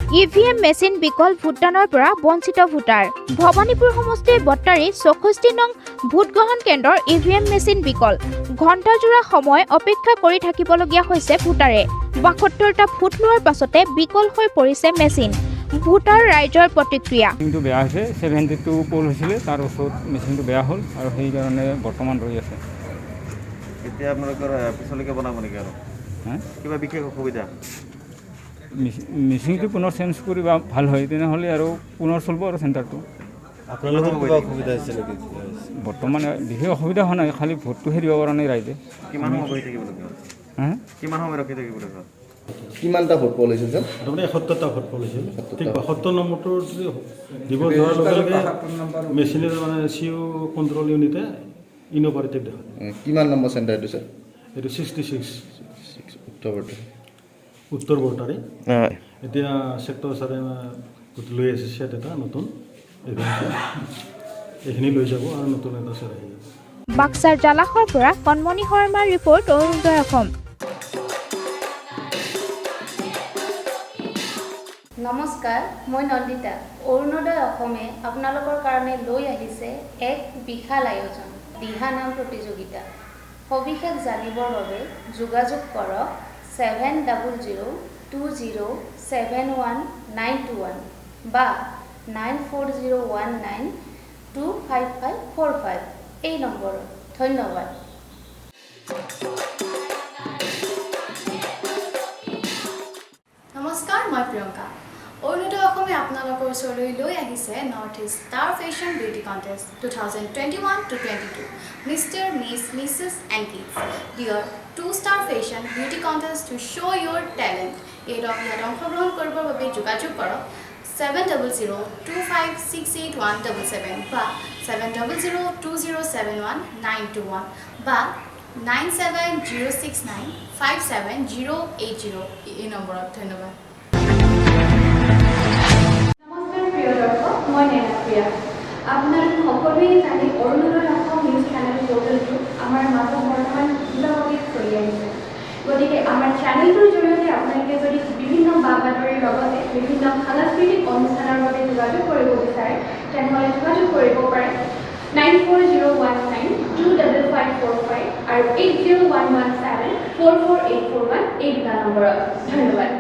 EVM machine বিকল ভোটদানৰ পৰা বঞ্চিত ভোটাৰ। ভৱানীপুৰ সমষ্টিৰ বট্টাৰী 64 নং ভোটগ্ৰহণ কেন্দ্ৰৰ ইভিএম মেচিন বিকল। ঘণ্টাজোৰা সময় অপেক্ষা কৰি থাকিবলগীয়া হৈছে ভোটাৰে। 72টা ভোট লোৱাৰ পাছতে বিকল হৈ পৰিছে মেচিন। ভোটাৰ ৰাইজৰ প্ৰতিক্ৰিয়া। মেচিনটো বেয়া হৈছে, 72 পোল হৈছিলে, তাৰ ওচৰত মেচিনটো বেয়া হ'ল আৰু সেইকাৰণে বৰ্তমান ৰৈ আছে। এতিয়া আপোনালোকৰ পিছলৈকে বনাব নেকি আৰু কিবা বিশেষ অসুবিধা? মেচিনটো পুনৰ চেঞ্জ কৰিব ভাল হয়, তেনেহ'লে আৰু পুনৰ চলিব আৰু চেণ্টাৰটো। আপোনালোকৰ কিবা অসুবিধা হৈছে নেকি? বৰ্তমান বিশেষ অসুবিধা হোৱা নাই, খালি ভোটটো হেৰিব পৰা নাই ৰাইজে। কিমান সময় বহি থাকিবলগীয়া? কিমান সময় ৰখি থাকিবলগীয়া? কিমানটা ভোট পোল হৈছিল ছাৰ? তাৰমানে 71টা ভোট পোল হৈছিল। ঠিক 72 নম্বৰটো দিব যোৱাৰ লগে লগে মেচিনেৰ মানে সিও কন্ট্ৰোল ইউনিটে ইনঅপাৰেটিভ দেখা। কিমান নম্বৰ চেণ্টাৰ এইটো ছাৰ? এইটো 66 উত্তৰ বৰ্টাৰী। এতিয়া সেক্টৰ ছাৰে লৈ আছে সেট এটা নতুন, এইখিনি লৈ যাব আৰু নতুন এটা ছাৰ আহি যাব। বাক্সাৰ জালাখৰ পৰা কণমণি শৰ্মাৰ ৰিপৰ্ট, অৰুণোদয় অসম। নমস্কাৰ, মই নন্দিতা। অৰুণোদয় অসমে আপোনালোকৰ কাৰণে লৈ আহিছে এক বিশাল আয়োজন, দিহানাম প্ৰতিযোগিতা। সবিশেষ জানিবৰ বাবে যোগাযোগ কৰক 7002071921 বা 9401925545 এই নম্বৰত। ধন্যবাদ। নমস্কাৰ, মই প্ৰিয়ংকা। অৰুণোদয় অসমে আপোনালোকৰ ওচৰলৈ লৈ আহিছে north east star fashion beauty contest 2021-22 mister, miss, missus and kids dear 2-star fashion beauty contest to show' your talent. ইয়াত অংশগ্ৰহণ কৰিবৰ বাবে যোগাযোগ কৰক 7002568177 বা 7002071921 বা 9706957080 এই নম্বৰত। ধন্যবাদ। নমস্কাৰ প্ৰিয় দৰ্শক, মই নেনাপ্ৰিয়া। আপোনালোক সকলোৱে জানে অৰুণোদয় অসম নিউজ চেনেল পৰ্টেলটো আমাৰ মাজত বৰ্তমান দ্ৰুতগতিত চলি আহিছে। গতিকে আমাৰ চেনেলটোৰ জৰিয়তে আপোনালোকে যদি বিভিন্ন বা-বাতৰিৰ লগতে বিভিন্ন সাংস্কৃতিক অনুষ্ঠানৰ বাবে যোগাযোগ কৰিব বিচাৰে, তেনেহ'লে যোগাযোগ কৰিব পাৰে 9401925545 আৰু 80117448441 এই দুটা নম্বৰত। ধন্যবাদ।